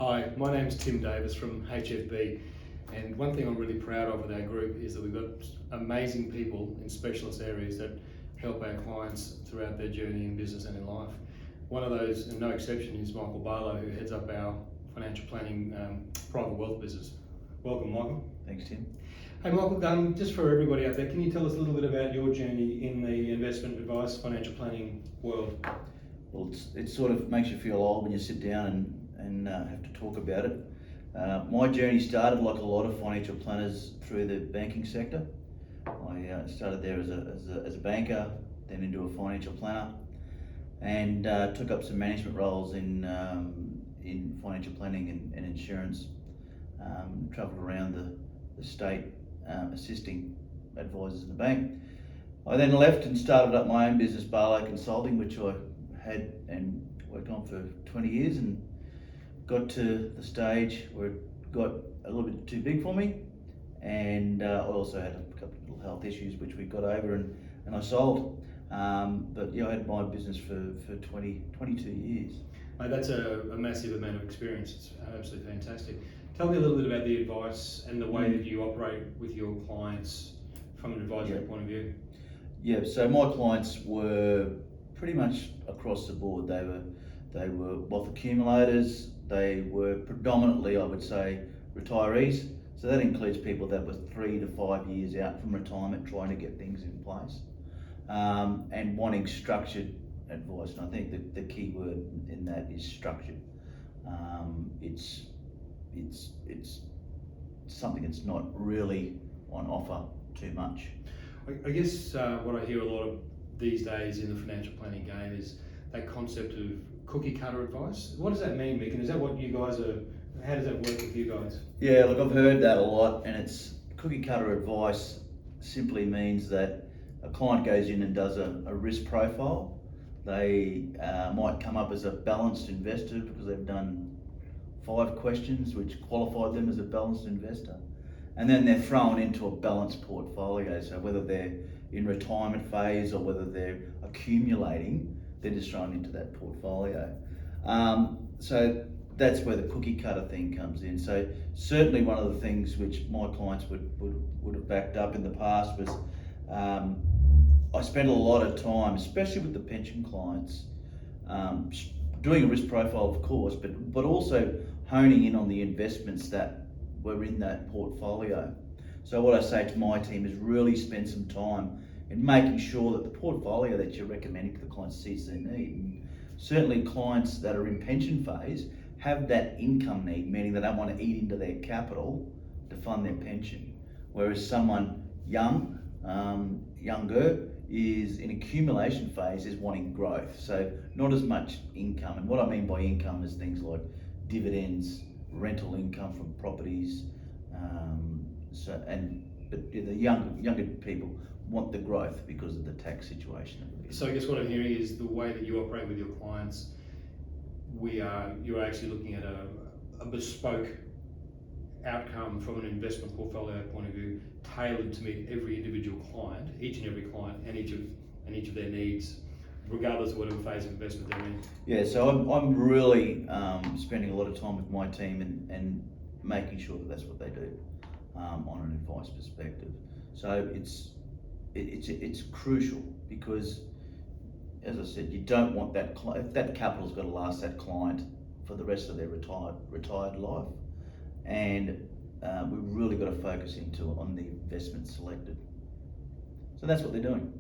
Hi, my name's Tim Davis from HFB, and one thing I'm really proud of with our group is that we've got amazing people in specialist areas that help our clients throughout their journey in business and in life. One of those, and no exception, is Michael Barlow, who heads up our financial planning private wealth business. Welcome, Michael. Thanks, Tim. Hey, Michael, just for everybody out there, can you tell us a little bit about your journey in the investment advice, financial planning world? Well, it sort of makes you feel old when you sit down and have to talk about it. My journey started, like a lot of financial planners, through the banking sector. I started there as a banker, then into a financial planner, and took up some management roles in financial planning and insurance. Travelled around the state assisting advisors in the bank. I then left and started up my own business, Barlow Consulting, which I had and worked on for 20 years, and got to the stage where it got a little bit too big for me, and I also had a couple of little health issues which we got over and I sold. But yeah, I had my business for 22 years. Mate, that's a massive amount of experience. It's absolutely fantastic. Tell me a little bit about the advice and the way that you operate with your clients from an advisory point of view. Yeah, so my clients were pretty much across the board. They were wealth accumulators. They were predominantly, I would say, retirees. So that includes people that were 3 to 5 years out from retirement, trying to get things in place, and wanting structured advice. And I think that the key word in that is structured. It's something that's not really on offer too much. I guess what I hear a lot of these days in the financial planning game is that concept of cookie cutter advice. What does that mean, Mick? And is that what you guys are, how does that work with you guys? Yeah, look, I've heard that a lot, and it's cookie cutter advice simply means that a client goes in and does a risk profile. They might come up as a balanced investor because they've done 5 questions which qualified them as a balanced investor. And then they're thrown into a balanced portfolio. So whether they're in retirement phase or whether they're accumulating, they're just thrown into that portfolio. So that's where the cookie cutter thing comes in. So certainly one of the things which my clients would have backed up in the past was I spent a lot of time, especially with the pension clients, doing a risk profile, of course, but also honing in on the investments that were in that portfolio. So what I say to my team is really spend some time in making sure that the portfolio that you're recommending to the client sees their need. And certainly clients that are in pension phase have that income need, meaning they don't want to eat into their capital to fund their pension. Whereas someone younger is in accumulation phase, is wanting growth. So not as much income. And what I mean by income is things like dividends, rental income from properties, but the younger people want the growth because of the tax situation. So I guess what I'm hearing is the way that you operate with your clients, you're actually looking at a bespoke outcome from an investment portfolio point of view, tailored to meet every individual client, each and every client, and each of their needs, regardless of whatever phase of investment they're in. Yeah, so I'm really spending a lot of time with my team and making sure that that's what they do on an advice perspective. So it's crucial because, as I said, you don't want that if that capital's got to last that client for the rest of their retired life, and we've really got to focus on the investment selected. So that's what they're doing.